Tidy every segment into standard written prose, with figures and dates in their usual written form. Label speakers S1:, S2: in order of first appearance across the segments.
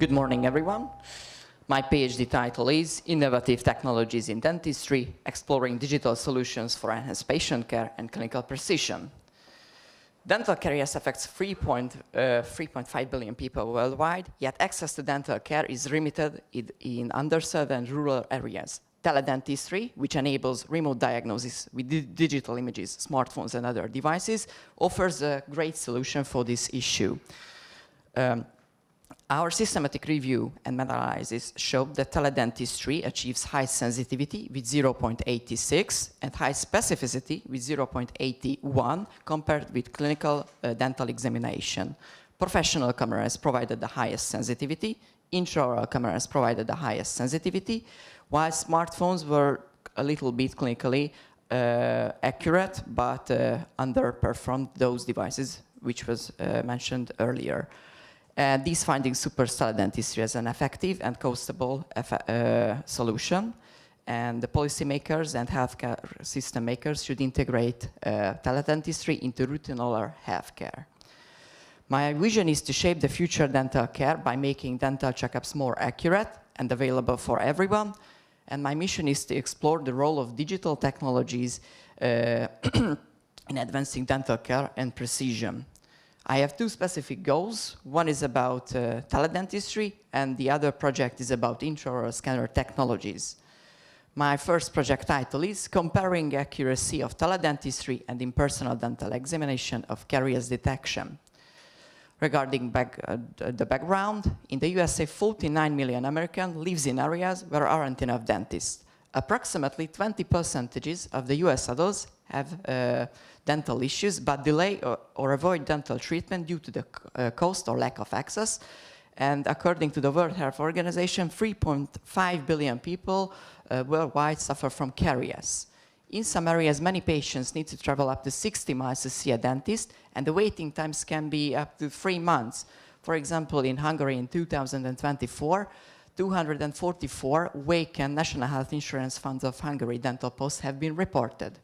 S1: Good morning, everyone. My PhD title is Innovative Technologies in Dentistry, Exploring Digital Solutions for Enhanced Patient Care and Clinical Precision. Dental caries affects 3.5 billion people worldwide, yet access to dental care is limited in underserved and rural areas. Teledentistry, which enables remote diagnosis with digital images, smartphones, and other devices, offers a great solution for this issue. Our systematic review and meta-analysis showed that teledentistry achieves high sensitivity with 0.86 and high specificity with 0.81 compared with clinical dental examination. Professional cameras provided the highest sensitivity, intraoral cameras provided the highest sensitivity, while smartphones were a little bit clinically accurate, but underperformed those devices, which was mentioned earlier. These findings support teledentistry as an effective and costable solution, and the policymakers and healthcare system makers should integrate teledentistry into routine healthcare. My vision is to shape the future dental care by making dental checkups more accurate and available for everyone, and my mission is to explore the role of digital technologies in advancing dental care and precision. I have two specific goals. One is about teledentistry, and the other project is about intraoral scanner technologies. My first project title is Comparing Accuracy of Teledentistry and Impersonal Dental Examination of Caries Detection. Regarding the background, in the USA, 49 million Americans live in areas where aren't enough dentists. Approximately 20% of the US adults have dental issues, but delay or avoid dental treatment due to the cost or lack of access. And according to the World Health Organization, 3.5 billion people worldwide suffer from caries. In some areas, many patients need to travel up to 60 miles to see a dentist, and the waiting times can be up to 3 months. For example, in Hungary in 2024, 244 vacant National Health Insurance Funds of Hungary dental posts have been reported.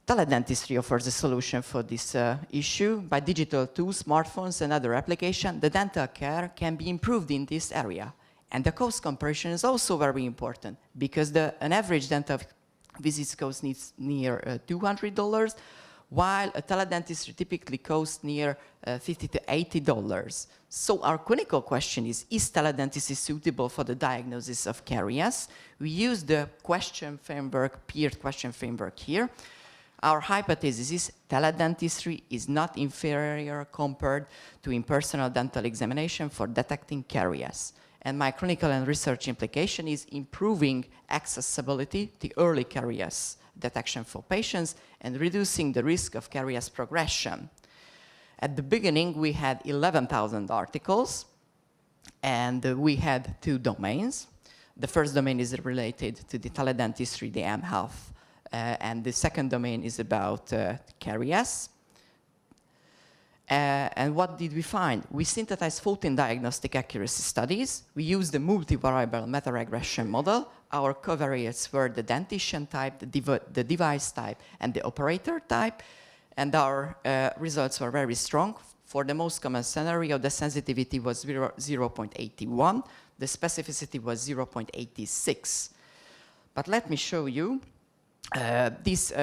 S1: Teledentistry offers a solution for this issue. By digital tools, smartphones, and other applications, the dental care can be improved in this area. And the cost comparison is also very important, because an average dental visit costs near $200, while a teledentistry typically costs near $50 to $80. So our clinical question is teledentistry suitable for the diagnosis of caries? We use the question framework, paired question framework here. Our hypothesis is teledentistry is not inferior compared to impersonal dental examination for detecting caries. And my clinical and research implication is improving accessibility to early caries detection for patients and reducing the risk of caries progression. At the beginning, we had 11,000 articles, and we had 2 domains. The first domain is related to the teledentistry, the mHealth, and the second domain is about caries. And what did we find? We synthesized 14 diagnostic accuracy studies. We used the multivariable meta-regression model. Our covariates were the dentition type, the device type, and the operator type. And our results were very strong. For the most common scenario, the sensitivity was 0.81. The specificity was 0.86. But let me show you this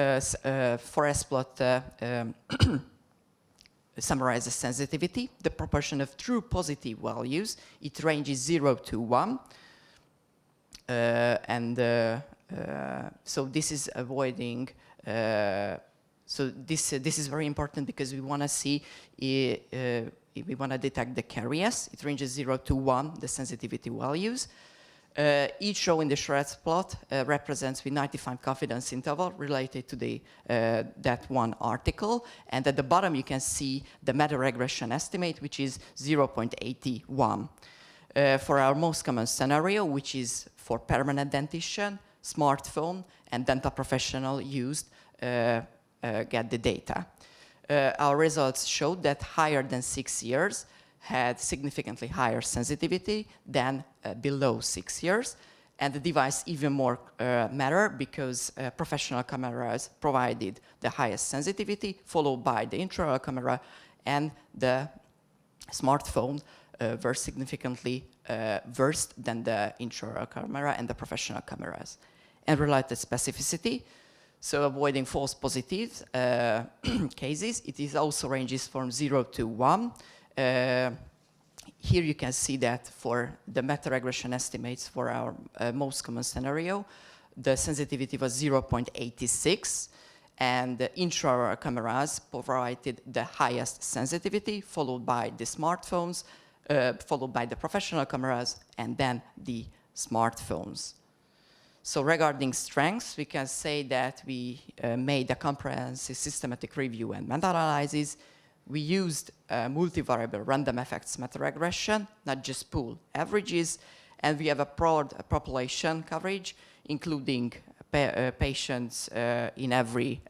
S1: forest plot summarizes sensitivity, the proportion of true positive values. It ranges 0 to 1. So this is avoiding, so this is very important because we want to see, we want to detect the caries. It ranges 0 to 1, the sensitivity values. Each row in the Shreds plot represents with 95 confidence interval related to that one article. And at the bottom, you can see the meta-regression estimate, which is 0.81. For our most common scenario, which is for permanent dentition, smartphone, and dental professional used, get the data. Our results showed that higher than 6 years had significantly higher sensitivity than below 6 years. And the device even more matter because professional cameras provided the highest sensitivity, followed by the intraoral camera, and the smartphone were significantly worse than the intraoral camera and the professional cameras. And related specificity, so avoiding false positive cases, it is also ranges from 0 to 1. Here you can see that for the meta-regression estimates for our most common scenario, the sensitivity was 0.86, and the intraoral cameras provided the highest sensitivity, followed by the smartphones, followed by the professional cameras, and then the smartphones. So regarding strengths, we can say that we made a comprehensive systematic review and meta-analysis. We used multivariable random effects meta-regression, not just pool averages, and we have a broad population coverage, including patients in every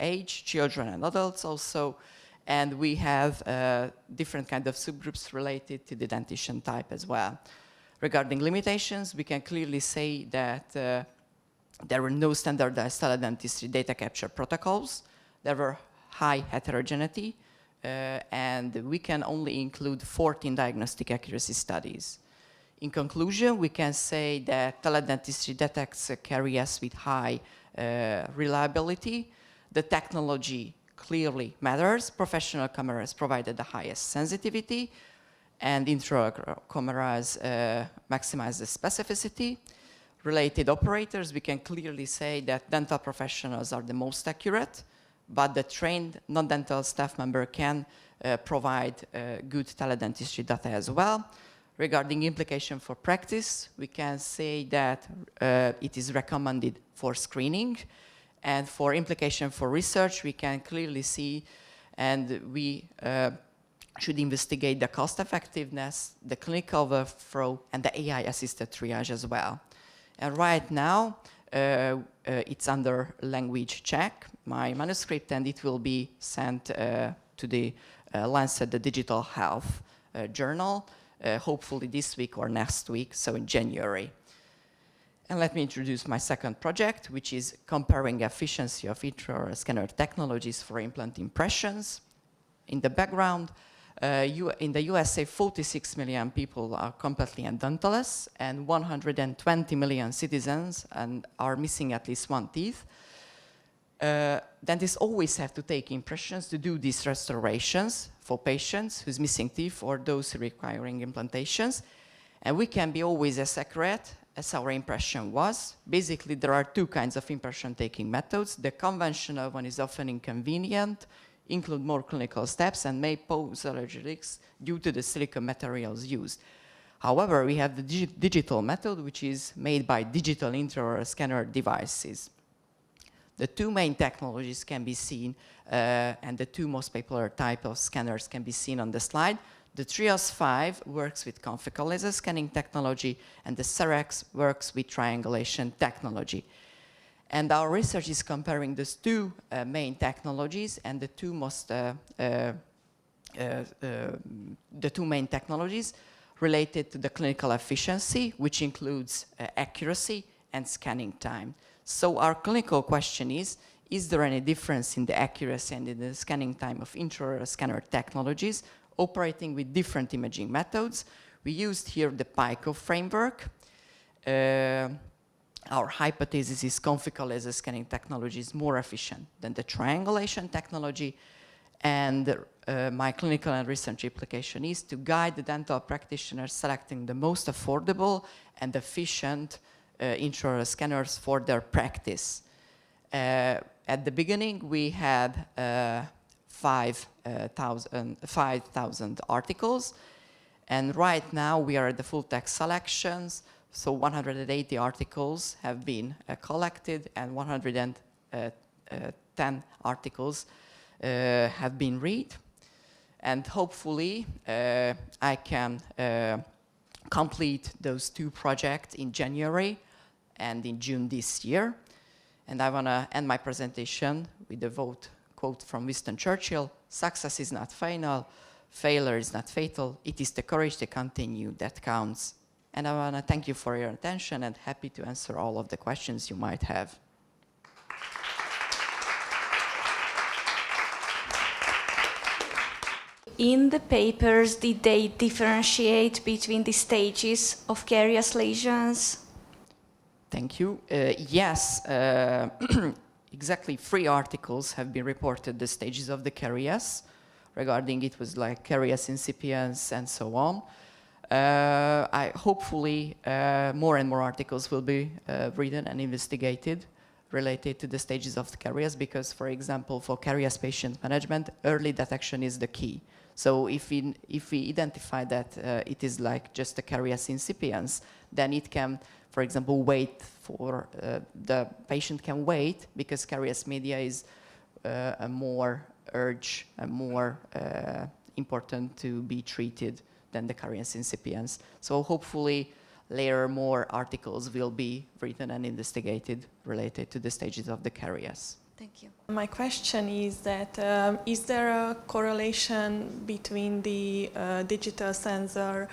S1: age, children and adults also, and we have different kind of subgroups related to the dentition type as well. Regarding limitations, we can clearly say that there were no standardized teledentistry data capture protocols. There were high heterogeneity, and we can only include 14 diagnostic accuracy studies. In conclusion, we can say that teledentistry detects caries with high reliability. The technology clearly matters. Professional cameras provided the highest sensitivity, and intraoral cameras maximize the specificity. Related operators, we can clearly say that dental professionals are the most accurate, but the trained non-dental staff member can provide good teledentistry data as well. Regarding implication for practice, we can say that it is recommended for screening, and for implication for research, we can clearly see, and we should investigate the cost effectiveness, the clinical workflow, and the AI-assisted triage as well. And right now, it's under language check, my manuscript, and it will be sent to the Lancet, the Digital Health journal, hopefully this week or next week, so in January. And let me introduce my second project, which is comparing efficiency of intraoral scanner technologies for implant impressions. In the background, in the USA, 46 million people are completely dentless, and 120 million citizens are missing at least one teeth. Dentists always have to take impressions to do these restorations for patients who's missing teeth or those requiring implantations. And we can be always as accurate as our impression was. Basically, there are two kinds of impression-taking methods. The conventional one is often inconvenient, include more clinical steps, and may pose allergy risks due to the silicone materials used. However, we have the digital method, which is made by digital intraoral scanner devices. The two main technologies can be seen, and the two most popular type of scanners can be seen on the slide. The Trios 5 works with confocal laser scanning technology, and the Cerex works with triangulation technology. And our research is comparing these two main technologies, and the two main technologies related to the clinical efficiency, which includes accuracy and scanning time. So our clinical question is there any difference in the accuracy and in the scanning time of intraoral scanner technologies operating with different imaging methods? We used here the PICO framework. Our hypothesis is confocal laser scanning technology is more efficient than the triangulation technology, and my clinical and research application is to guide the dental practitioners selecting the most affordable and efficient intraoral scanners for their practice. At the beginning, we had 5,000 articles, and right now we are at the full text selections. So 180 articles have been collected, and 110 articles have been read. And hopefully, I can complete those two projects in January and in June this year. And I want to end my presentation with a quote from Winston Churchill: "Success is not final, failure is not fatal, it is the courage to continue that counts." And I want to thank you for your attention, and happy to answer all of the questions you might have.
S2: In the papers, did they differentiate between the stages of caries lesions?
S1: Thank you. Yes, exactly 3 articles have been reported the stages of the caries regarding it was like caries incipiens and so on. Hopefully more and more articles will be written and investigated related to the stages of the caries because, for example, for caries patient management, early detection is the key. So if we identify that it is like just a caries incipiens, then it can, for example, wait for the patient can wait because caries media is a more urge and more important to be treated than the caries incipiens. So hopefully later more articles will be written and investigated related to the stages of the caries.
S2: Thank you.
S3: My question is that is there a correlation between the digital sensor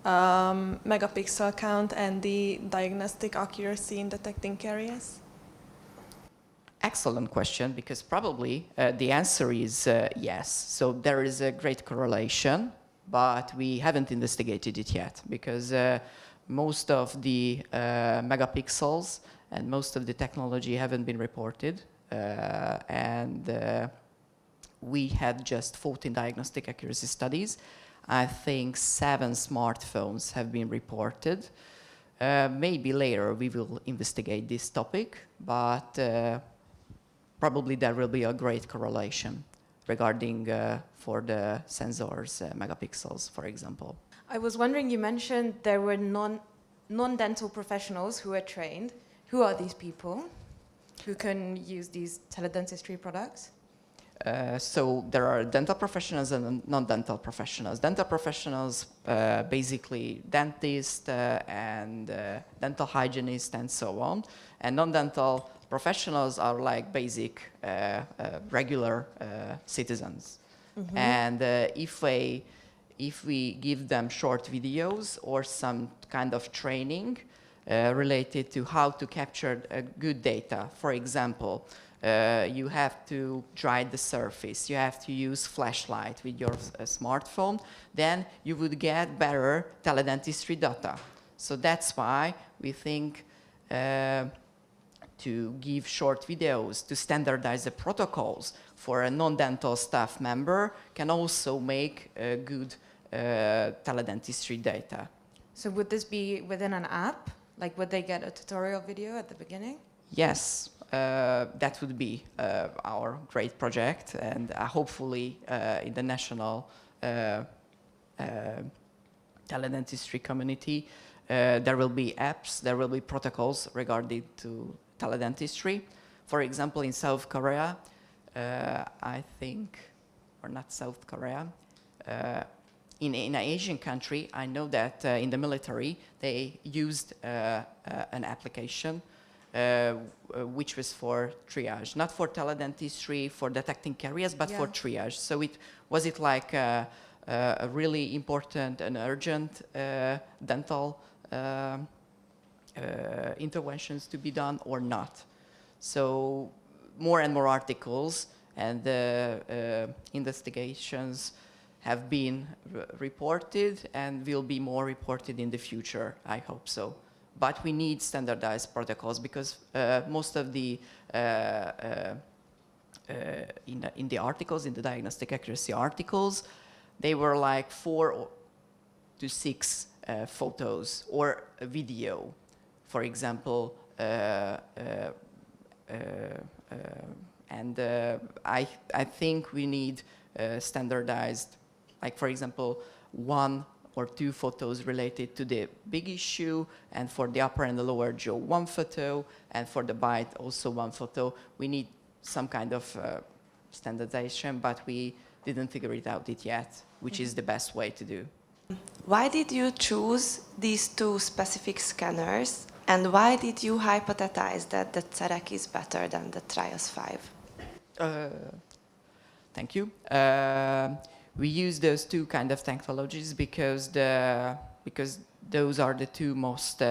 S3: megapixel count and the diagnostic accuracy in detecting caries?
S1: Excellent question, because probably the answer is yes. So there is a great correlation, but we haven't investigated it yet because most of the megapixels and most of the technology haven't been reported. We had just 14 diagnostic accuracy studies. I think 7 smartphones have been reported. Maybe later we will investigate this topic, but probably there will be a great correlation regarding for the sensors, megapixels, for example.
S4: I was wondering, you mentioned there were non-dental professionals who are trained. Who are these people who can use these teledentistry products?
S1: So there are dental professionals and non-dental professionals. Dental professionals, basically dentists and dental hygienists and so on. And non-dental professionals are like basic, regular citizens. Mm-hmm. And if we give them short videos or some kind of training related to how to capture good data, for example, you have to dry the surface, you have to use flashlight with your smartphone, then you would get better teledentistry data. So that's why we think to give short videos, to standardize the protocols for a non-dental staff member can also make good teledentistry data.
S4: So would this be within an app? Like would they get a tutorial video at the beginning?
S1: Yes, that would be our great project, and hopefully in the national teledentistry community there will be apps, there will be protocols regarding to teledentistry. For example, in South Korea, I think, or not South Korea, in an Asian country, I know that in the military they used an application which was for triage, not for teledentistry, for detecting caries, but for triage. So was it like a really important and urgent dental interventions to be done or not? So more and more articles and investigations have been reported and will be more reported in the future, I hope so. But we need standardized protocols because most of the in the articles, in the diagnostic accuracy articles, they were like 4 to 6 photos or a video. For example, I think we need standardized, like for example, 1 or 2 photos related to the big issue, and for the upper and the lower jaw 1 photo, and for the bite also 1 photo. We need some kind of standardization, but we didn't figure it out yet, which is the best way to do.
S5: Why did you choose these 2 specific scanners, and why did you hypothesize that the CEREC is better than the Trias 5?
S1: Thank you. We use those 2 kind of technologies because those are the 2 most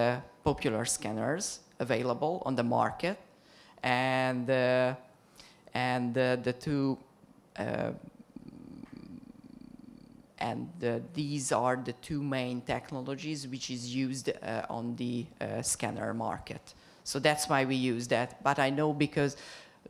S1: popular scanners available on the market, and the 2 And these are the two main technologies which is used on the scanner market. So that's why we use that. But I know because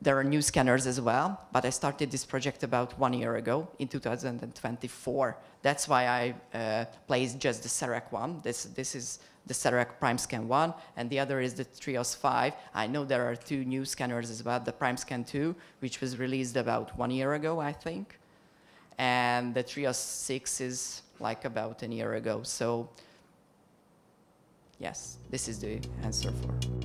S1: there are new scanners as well, but I started this project about 1 year ago, in 2024. That's why I placed just the CEREC one. This is the CEREC PrimeScan 1, and the other is the Trios 5. I know there are two new scanners as well, the PrimeScan 2, which was released about 1 year ago, I think. And the Trios 6 is like about a year ago. So yes, this is the answer for